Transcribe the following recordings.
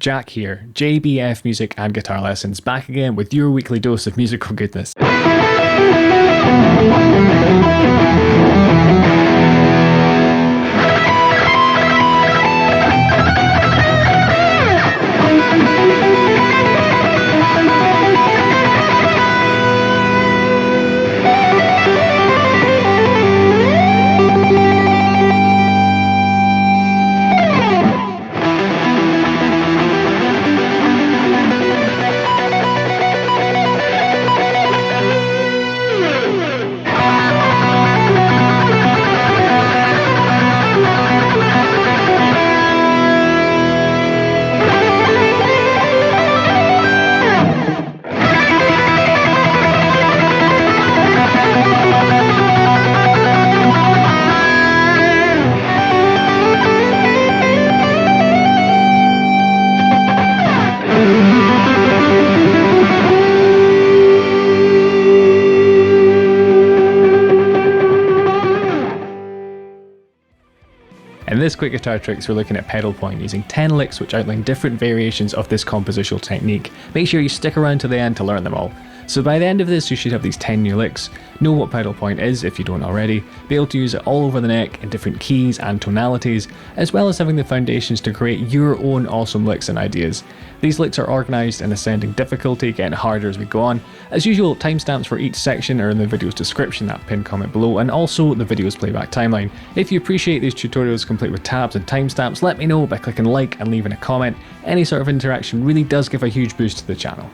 Jack here, JBF Music and Guitar Lessons, back again with your weekly dose of musical goodness. In this quick guitar tricks, we're looking at pedal point using 10 licks which outline different variations of this compositional technique. Make sure you stick around to the end to learn them all. So by the end of this, you should have these 10 new licks, know what pedal point is if you don't already, be able to use it all over the neck in different keys and tonalities, as well as having the foundations to create your own awesome licks and ideas. These licks are organised in ascending difficulty, getting harder as we go on. As usual, timestamps for each section are in the video's description, that pinned comment below, and also the video's playback timeline. If you appreciate these tutorials complete with tabs and timestamps, let me know by clicking like and leaving a comment. Any sort of interaction really does give a huge boost to the channel.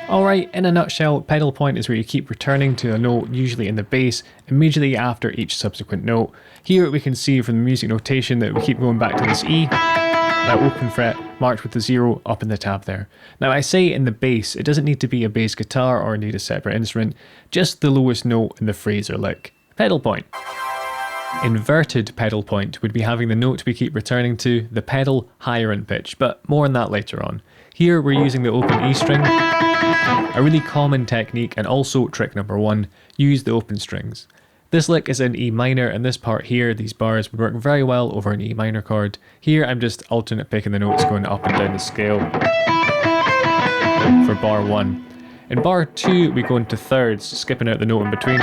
Alright, in a nutshell, pedal point is where you keep returning to a note, usually in the bass, immediately after each subsequent note. Here we can see from the music notation that we keep going back to this E, that open fret, marked with the 0 up in the tab there. Now I say in the bass, it doesn't need to be a bass guitar or need a separate instrument, just the lowest note in the phrase or lick. Pedal point. Inverted pedal point would be having the note we keep returning to, the pedal, higher in pitch, but more on that later on. Here we're using the open E string, a really common technique and also trick number 1, use the open strings. This lick is in E minor, and this part here, these bars, would work very well over an E minor chord. Here I'm just alternate picking the notes going up and down the scale for bar 1. In bar 2 we go into thirds, skipping out the note in between.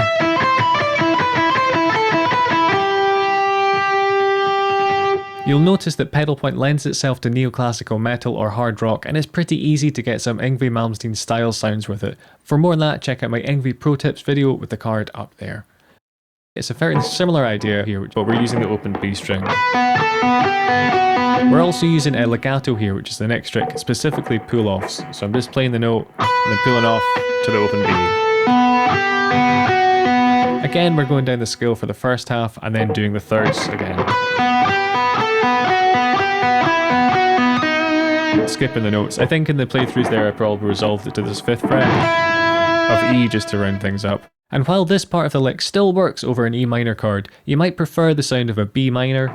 You'll notice that pedal point lends itself to neoclassical metal or hard rock, and it's pretty easy to get some Yngwie Malmsteen style sounds with it. For more on that, check out my Yngwie Pro Tips video with the card up there. It's a very similar idea here, but we're using the open B string. We're also using a legato here, which is the next trick, specifically pull-offs. So I'm just playing the note and then pulling off to the open B. Again, we're going down the scale for the first half and then doing the thirds again. Skipping the notes. I think in the playthroughs there I probably resolved it to this 5th fret of E just to round things up. And while this part of the lick still works over an E minor chord, you might prefer the sound of a B minor,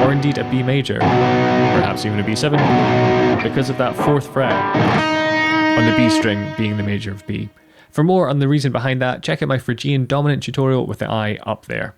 or indeed a B major, perhaps even a B7, because of that 4th fret on the B string being the major of B. For more on the reason behind that, check out my Phrygian dominant tutorial with the I up there.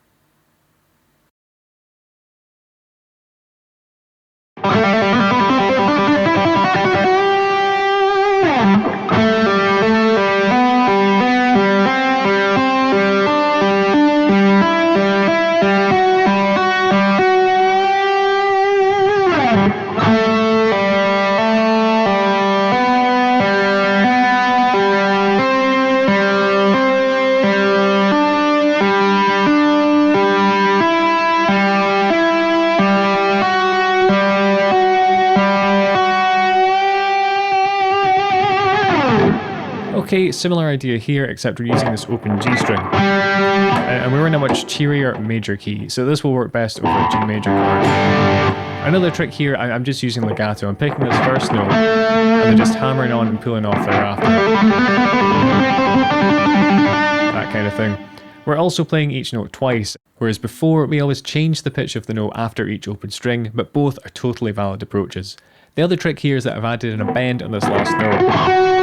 Okay, similar idea here, except we're using this open G string. And we're in a much cheerier major key, so this will work best over a G major chord. Another trick here, I'm just using legato. I'm picking this first note, and then just hammering on and pulling off thereafter. That kind of thing. We're also playing each note twice, whereas before we always change the pitch of the note after each open string, but both are totally valid approaches. The other trick here is that I've added in a bend on this last note,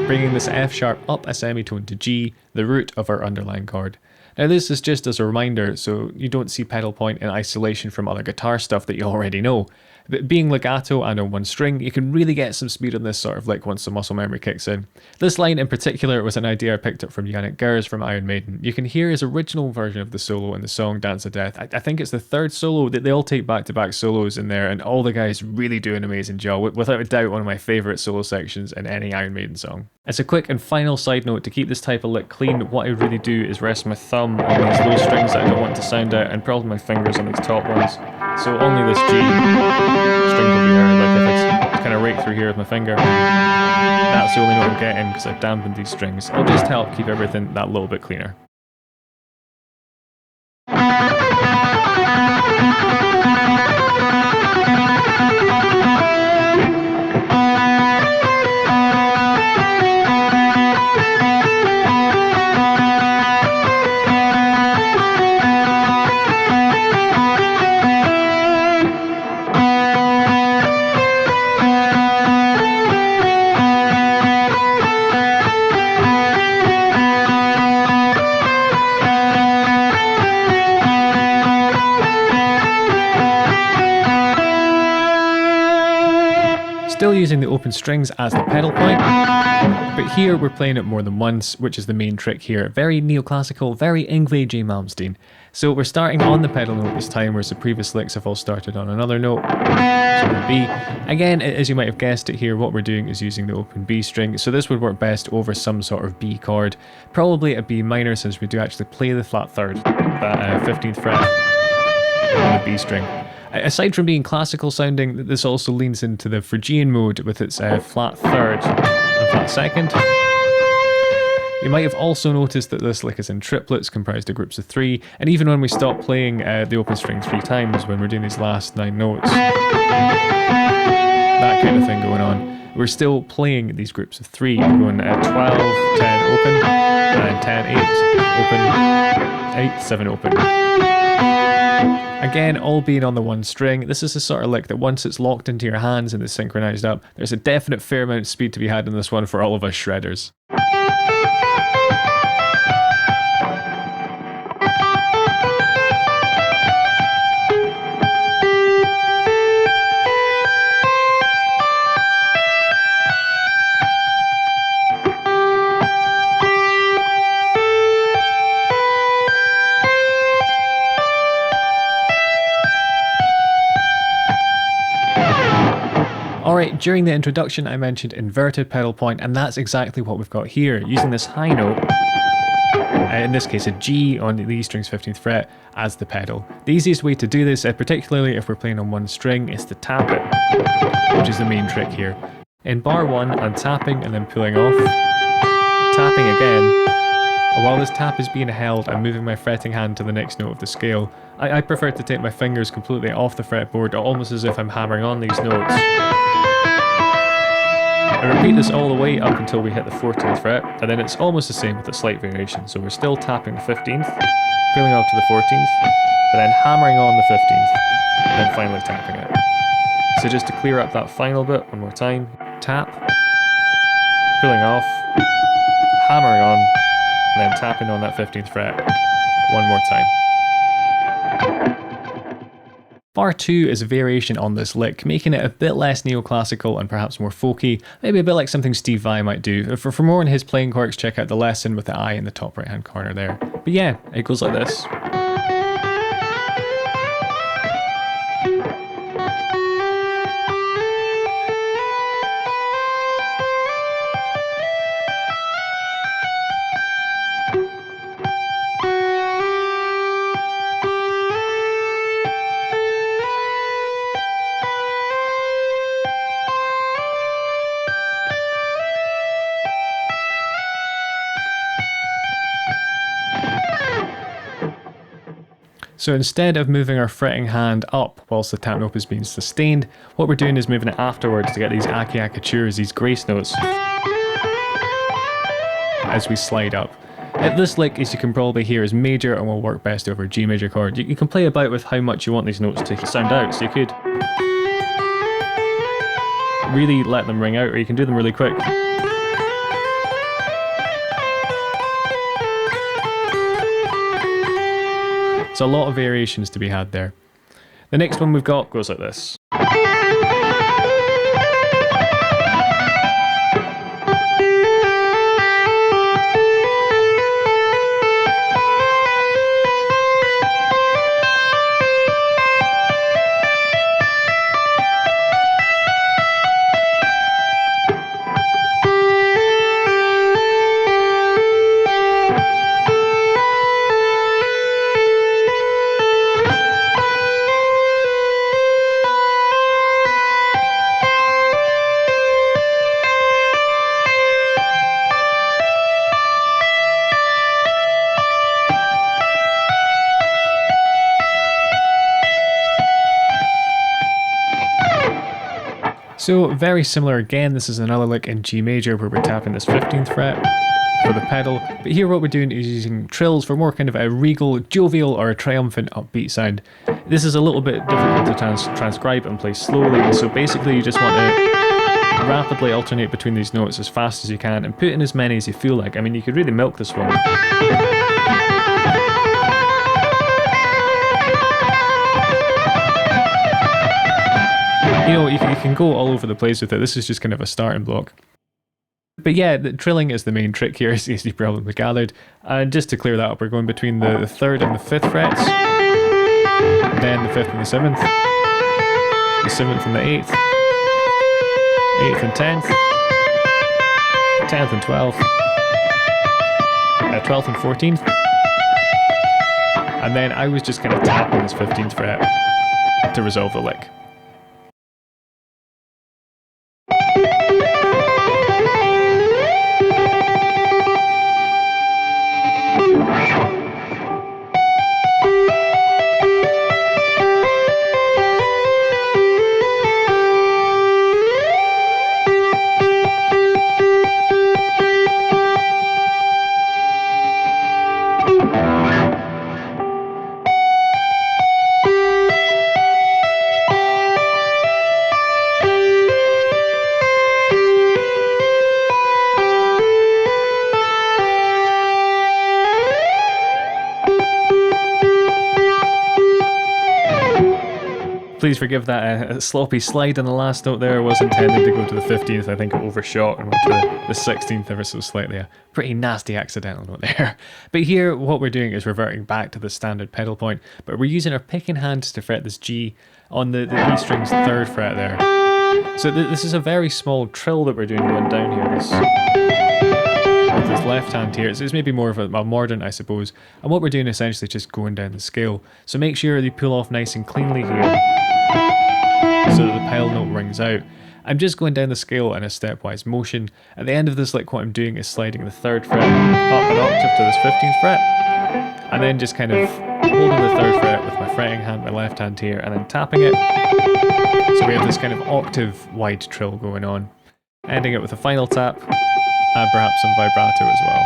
bringing this F sharp up a semitone to G, the root of our underlying chord. Now this is just as a reminder, so you don't see pedal point in isolation from other guitar stuff that you already know. But being legato and on one string, you can really get some speed on this sort of like once the muscle memory kicks in. This line in particular was an idea I picked up from Yngwie from Iron Maiden. You can hear his original version of the solo in the song Dance of Death. I think it's the third solo that they all take back-to-back solos in there, and all the guys really do an amazing job. Without a doubt, one of my favourite solo sections in any Iron Maiden song. As a quick and final side note, to keep this type of lick clean, what I really do is rest my thumb on these low strings that I don't want to sound out, and probably my fingers on these top ones. So only this G string can be heard, like if it's kind of right through here with my finger. That's the only note I'm getting because I've dampened these strings. It'll just help keep everything that little bit cleaner. Still using the open strings as the pedal point, but here we're playing it more than once, which is the main trick here. Very neoclassical, very Yngwie Malmsteen. So we're starting on the pedal note this time, whereas the previous licks have all started on another note, so the B. Again, as you might have guessed it here, what we're doing is using the open B string, so this would work best over some sort of B chord, probably a B minor since we do actually play the flat third, that 15th fret on the B string. Aside from being classical sounding, this also leans into the Phrygian mode with its flat third and flat second. You might have also noticed that this lick is in triplets comprised of groups of 3, and even when we stop playing the open string 3 times, when we're doing these last 9 notes, that kind of thing going on, we're still playing these groups of 3. We're going 12, 10 open, and 10, 8, open, 8, 7 open. Again, all being on the one string. This is the sort of lick that once it's locked into your hands and it's synchronized up, there's a definite fair amount of speed to be had in this one for all of us shredders. Alright, during the introduction I mentioned inverted pedal point, and that's exactly what we've got here, using this high note, in this case a G on the E string's 15th fret, as the pedal. The easiest way to do this, particularly if we're playing on one string, is to tap it, which is the main trick here. In bar 1, I'm tapping and then pulling off, tapping again, and while this tap is being held, I'm moving my fretting hand to the next note of the scale. I prefer to take my fingers completely off the fretboard, almost as if I'm hammering on these notes. I repeat this all the way up until we hit the 14th fret, and then it's almost the same with a slight variation. So we're still tapping the 15th, pulling off to the 14th, but then hammering on the 15th, and then finally tapping it. So just to clear up that final bit one more time, tap, pulling off, hammering on, and then tapping on that 15th fret one more time. Bar 2 is a variation on this lick, making it a bit less neoclassical and perhaps more folky, maybe a bit like something Steve Vai might do. For more on his playing quirks, check out the lesson with the eye in the top right hand corner there. But yeah, it goes like this. So instead of moving our fretting hand up whilst the tap note is being sustained, what we're doing is moving it afterwards to get these acciacatures, these grace notes, as we slide up. This lick, as you can probably hear, is major and will work best over a G major chord. You can play about with how much you want these notes to sound out, so you could really let them ring out, or you can do them really quick. So a lot of variations to be had there. The next one we've got goes like this. So very similar again, this is another lick in G major where we're tapping this 15th fret for the pedal, but here what we're doing is using trills for more kind of a regal, jovial or a triumphant upbeat sound. This is a little bit difficult to transcribe and play slowly, so basically you just want to rapidly alternate between these notes as fast as you can and put in as many as you feel like. I mean, you could really milk this one. You know, you can go all over the place with it. This is just kind of a starting block. But yeah, the trilling is the main trick here, as you probably gathered. And just to clear that up, we're going between the 3rd and the 5th frets, then the 5th and the 7th, the 7th and the 8th, 8th and 10th, 10th and 12th, 12th and 14th. And then I was just kind of tapping this 15th fret to resolve the lick. Please forgive that sloppy slide on the last note there. It was intended to go to the 15th. I think it overshot and went to the 16th ever so slightly. A pretty nasty accidental note there. But here what we're doing is reverting back to the standard pedal point, but we're using our picking hands to fret this G on the E string's 3rd fret there. So this is a very small trill that we're doing going down here. With this left hand here, it's maybe more of a modern, I suppose. And what we're doing is essentially just going down the scale. So make sure you pull off nice and cleanly here, so that the pedal note rings out. I'm just going down the scale in a stepwise motion. At the end of this lick, what I'm doing is sliding the 3rd fret up an octave to this 15th fret, and then just kind of holding the 3rd fret with my fretting hand, my left hand here, and then tapping it. So we have this kind of octave wide trill going on, ending it with a final tap, and perhaps some vibrato as well.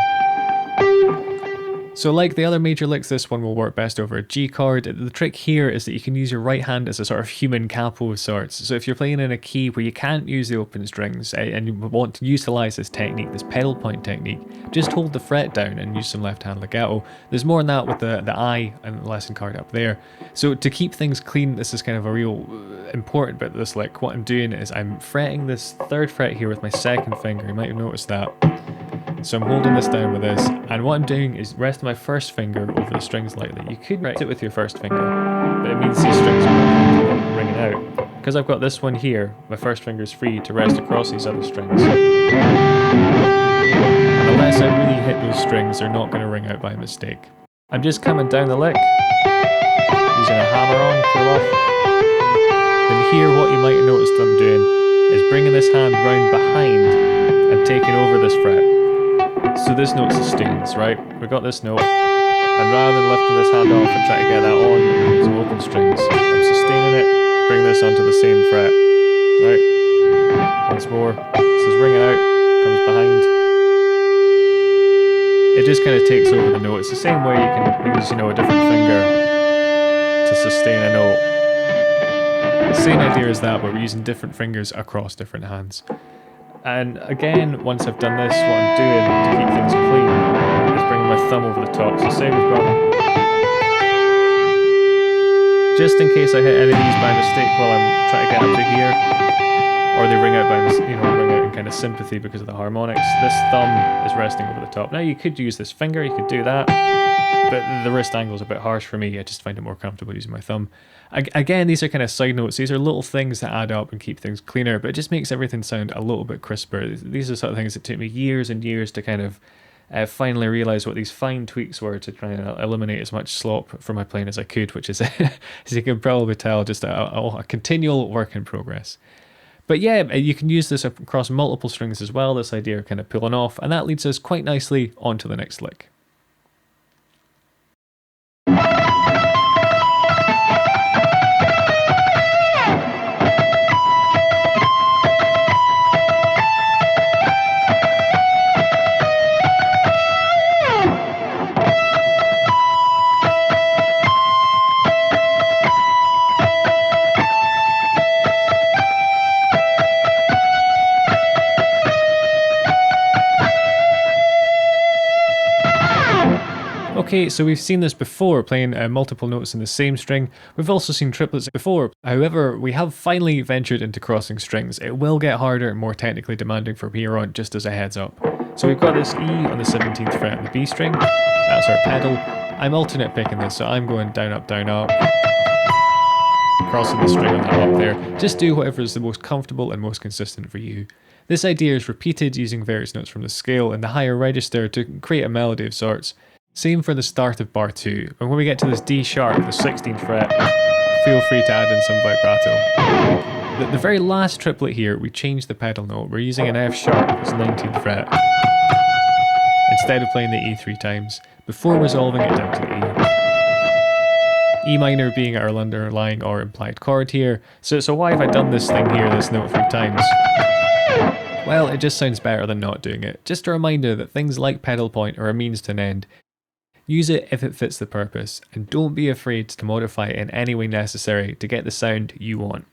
So like the other major licks, this one will work best over a G chord. The trick here is that you can use your right hand as a sort of human capo of sorts. So if you're playing in a key where you can't use the open strings and you want to utilize this technique, this pedal point technique, just hold the fret down and use some left hand legato. There's more on that with the I and the lesson card up there. So to keep things clean, this is kind of a real important bit of this lick. What I'm doing is I'm fretting this 3rd fret here with my 2nd finger. You might have noticed that. So I'm holding this down with this, and what I'm doing is resting my 1st finger over the strings lightly. You could write it with your 1st finger, but it means these strings are ringing out. Because I've got this one here, my 1st finger is free to rest across these other strings. And unless I really hit those strings, they're not going to ring out by mistake. I'm just coming down the lick, using a hammer on, pull off. Then here what you might have noticed I'm doing is bringing this hand round behind and taking over this fret. So this note sustains, right? We've got this note, and rather than lifting this hand off and trying to get that on some open strings, I'm sustaining it, bring this onto the same fret, right? Once more, this is ringing out, comes behind. It just kind of takes over the note. It's the same way you can use, a different finger to sustain a note. The same idea as that, but we're using different fingers across different hands. And again, once I've done this, what I'm doing to keep things clean is bringing my thumb over the top. So say we've got, just in case I hit any of these by mistake while I'm trying to get up to here, or they ring out by ring out in kind of sympathy because of the harmonics, this thumb is resting over the top. Now you could use this finger, you could do that, but the wrist angle is a bit harsh for me. I just find it more comfortable using my thumb. Again, these are kind of side notes. These are little things that add up and keep things cleaner, but it just makes everything sound a little bit crisper. These are sort of things that took me years and years to kind of finally realize what these fine tweaks were to try and eliminate as much slop from my playing as I could, which is, as you can probably tell, just a continual work in progress. But yeah, you can use this across multiple strings as well, this idea of kind of pulling off, and that leads us quite nicely onto the next lick. Okay, so we've seen this before, playing multiple notes in the same string. We've also seen triplets before. However, we have finally ventured into crossing strings. It will get harder and more technically demanding from here on, just as a heads up. So we've got this E on the 17th fret on the B string. That's our pedal. I'm alternate picking this, so I'm going down, up, crossing the string on that up there. Just do whatever is the most comfortable and most consistent for you. This idea is repeated using various notes from the scale in the higher register to create a melody of sorts. Same for the start of bar 2, and when we get to this D sharp, the 16th fret, feel free to add in some vibrato. The very last triplet here, we change the pedal note. We're using an F sharp, it's 19th fret, instead of playing the E 3 times, before resolving it down to the E. E minor being our underlying or implied chord here. So why have I done this thing here, this note 3 times? Well, it just sounds better than not doing it. Just a reminder that things like pedal point are a means to an end. Use it if it fits the purpose, and don't be afraid to modify it in any way necessary to get the sound you want.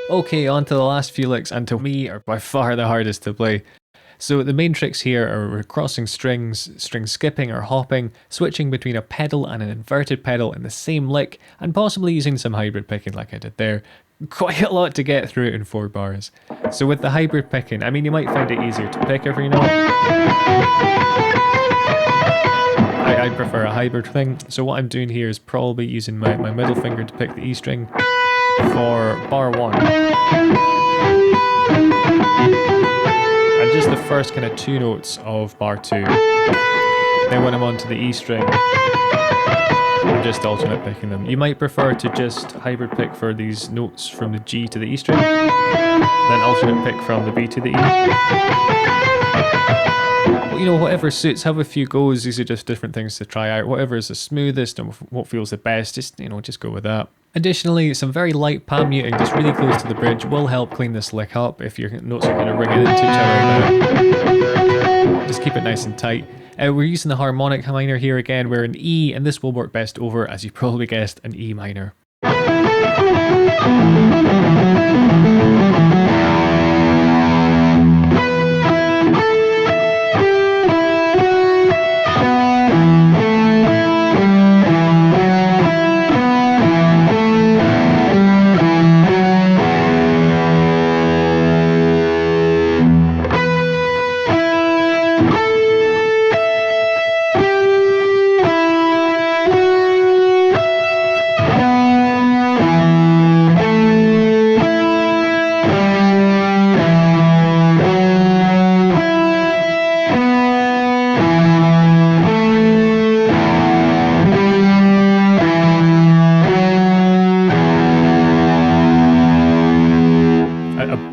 Okay, on to the last few licks, and to me are by far the hardest to play. So the main tricks here are crossing strings, string skipping or hopping, switching between a pedal and an inverted pedal in the same lick, and possibly using some hybrid picking like I did there. quite a lot to get through in 4 bars. So with the hybrid picking, I mean, you might find it easier to pick every note. I prefer a hybrid thing. So what I'm doing here is probably using my middle finger to pick the E string for bar 1. And just the first kind of 2 notes of bar 2. Then when I'm onto the E string, I'm just alternate picking them. You might prefer to just hybrid pick for these notes from the G to the E string, then alternate pick from the B to the E. You know, whatever suits, have a few goes. These are just different things to try out. Whatever is the smoothest and what feels the best, just, you know, just go with that. Additionally, some very light palm muting just really close to the bridge will help clean this lick up if your notes are kind of ringing into each other. Just keep it nice and tight. We're using the harmonic minor here again. We're in E, and this will work best over, as you probably guessed, an E minor.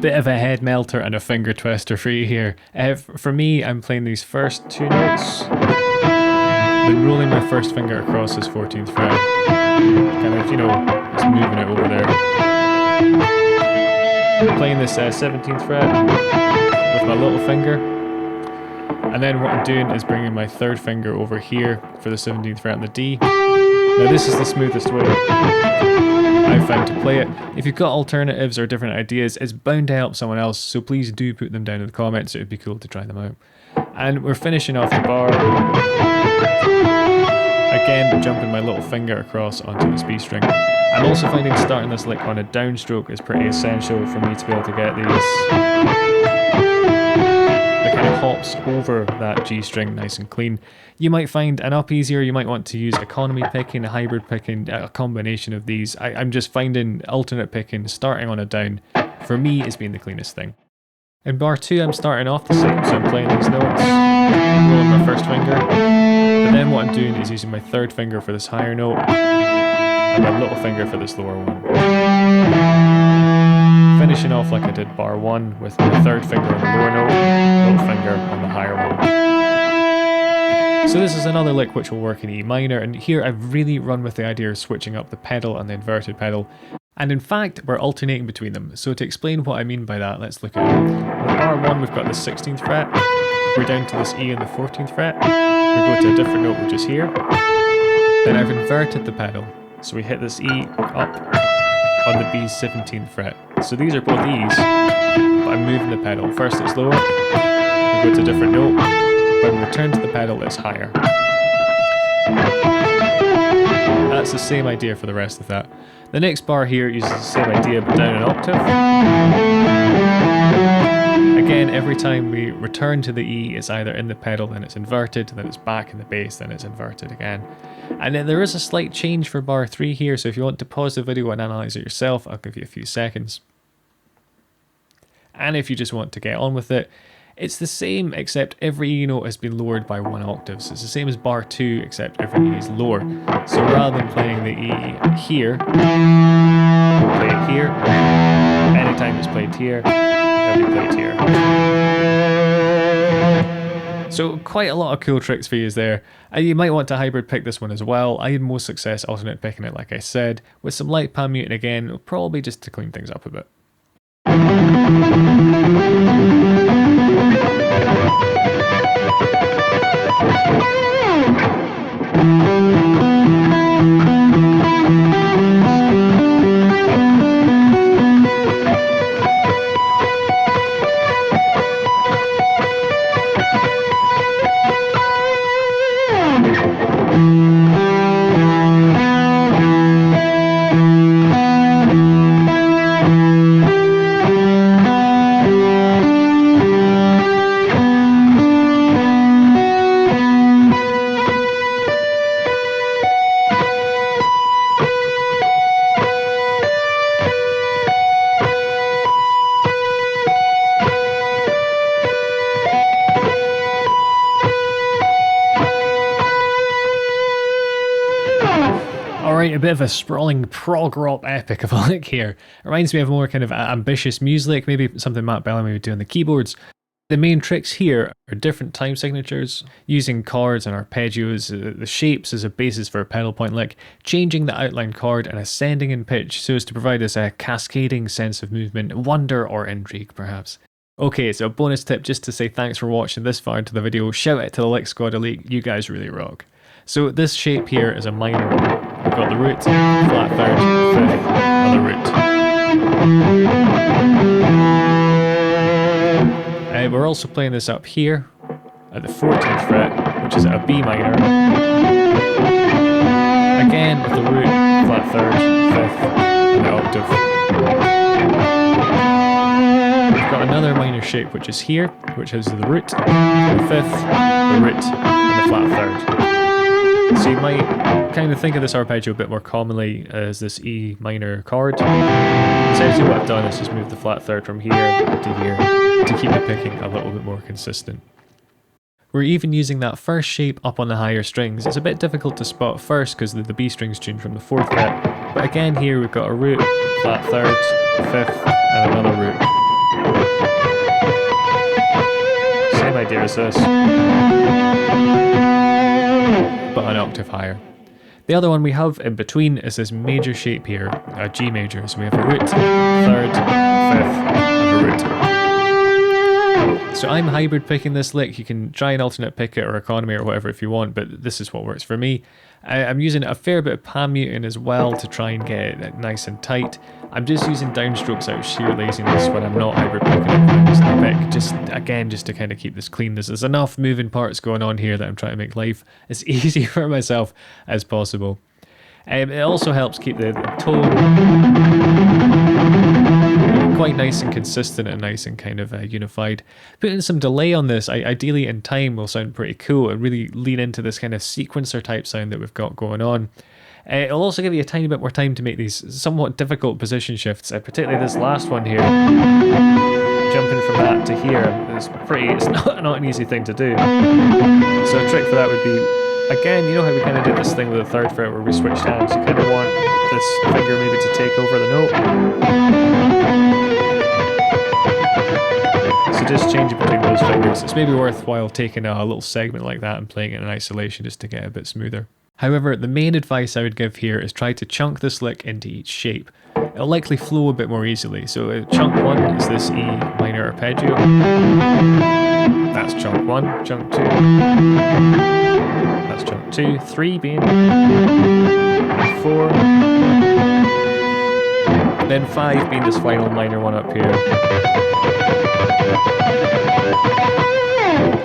Bit of a head melter and a finger twister for you here. For me, I'm playing these first 2 notes, then rolling my first finger across this 14th fret, kind of, you know, just moving it over there. Playing this 17th fret with my little finger, and then what I'm doing is bringing my 3rd finger over here for the 17th fret on the D. Now this is the smoothest way I've found to play it. If you've got alternatives or different ideas, it's bound to help someone else, so please do put them down in the comments. It would be cool to try them out. And we're finishing off the bar. Again, jumping my little finger across onto this B string. I'm also finding starting this lick on a downstroke is pretty essential for me to be able to get these, the kind of hops over that G string nice and clean. You might find an up easier, you might want to use economy picking, a hybrid picking, a combination of these. I'm just finding alternate picking, starting on a down, for me is being the cleanest thing. In bar 2 I'm starting off the same, so I'm playing these notes, rolling my first finger, but then what I'm doing is using my 3rd finger for this higher note, and my little finger for this lower one. Finishing off like I did bar 1 with my 3rd finger on the lower note, little finger on the higher one. So this is another lick which will work in E minor, and here I've really run with the idea of switching up the pedal and the inverted pedal, and in fact we're alternating between them. So to explain what I mean by that, let's look at it. With bar 1 we've got the 16th fret, we're down to this E on the 14th fret, we go to a different note which is here, then I've inverted the pedal, so we hit this E up on the B's 17th fret. So these are both E's, but I'm moving the pedal. First it's lower, we go to a different note, when we return to the pedal it's higher. That's the same idea for the rest of that. The next bar here uses the same idea but down an octave. Again, every time we return to the E, it's either in the pedal, then it's inverted, then it's back in the bass, then it's inverted again. And then there is a slight change for bar 3 here, so if you want to pause the video and analyse it yourself, I'll give you a few seconds. And if you just want to get on with it, it's the same except every E note has been lowered by 1 octave. So it's the same as bar 2 except every E is lower. So rather than playing the E here, we'll play it here. Anytime it's played here, it'll be played here. So quite a lot of cool tricks for you there. You might want to hybrid pick this one as well. I had most success alternate picking it like I said, with some light palm muting again, probably just to clean things up a bit. Alright, a bit of a sprawling prog rock epic of a lick here. It reminds me of more kind of ambitious music, maybe something Matt Bellamy would do on the keyboards. The main tricks here are different time signatures, using chords and arpeggios, the shapes as a basis for a pedal point lick, changing the outline chord and ascending in pitch so as to provide us a cascading sense of movement, wonder or intrigue perhaps. Okay, so a bonus tip just to say thanks for watching this far into the video. Shout out to the Lick Squad Elite, you guys really rock. So this shape here is a minor one. We've got the root, flat third, fifth, and the root. We're also playing this up here at the 14th fret, which is a B minor. Again with the root, flat third, fifth, and the octave. We've got another minor shape which is here, which has the root, the fifth, the root, and the flat third. So you might kind of think of this arpeggio a bit more commonly as this E minor chord. Essentially what I've done is just move the flat third from here to here to keep the picking a little bit more consistent. We're even using that first shape up on the higher strings. It's a bit difficult to spot first because the B string's tuned from the 4th fret, but again here we've got a root, flat third, fifth, and another root. Same idea as this, but an octave higher. The other one we have in between is this major shape here, a G major. So we have a root, third, fifth, and a root. So I'm hybrid picking this lick. You can try and alternate pick it or economy or whatever if you want, but this is what works for me. I'm using a fair bit of palm muting as well to try and get it nice and tight. I'm just using downstrokes out of sheer laziness when I'm not hybrid picking it. Just to kind of keep this clean. There's enough moving parts going on here that I'm trying to make life as easy for myself as possible. It also helps keep the tone quite nice and consistent and nice and kind of unified. Putting some delay on this, ideally in time, will sound pretty cool and really lean into this kind of sequencer type sound that we've got going on. It'll also give you a tiny bit more time to make these somewhat difficult position shifts, particularly this last one here. Jumping from that to here, it's not an easy thing to do. So a trick for that would be, again, you know how we kind of did this thing with the 3rd fret where we switched hands? You kind of want this finger maybe to take over the note. So just changing between those fingers. It's maybe worthwhile taking a little segment like that and playing it in isolation just to get a bit smoother. However, the main advice I would give here is try to chunk this lick into each shape. It'll likely flow a bit more easily. So chunk 1 is this E minor arpeggio. That's chunk 1, chunk 2. That's chunk 2, 3 being 4. Then 5 being this final minor one up here.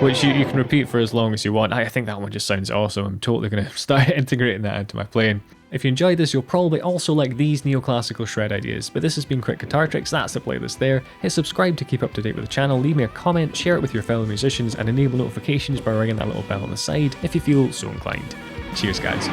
Which you can repeat for as long as you want. I think that one just sounds awesome. I'm totally going to start integrating that into my playing. If you enjoyed this, you'll probably also like these neoclassical shred ideas. But this has been Quick Guitar Tricks, that's the playlist there. Hit subscribe to keep up to date with the channel, leave me a comment, share it with your fellow musicians, and enable notifications by ringing that little bell on the side if you feel so inclined. Cheers guys.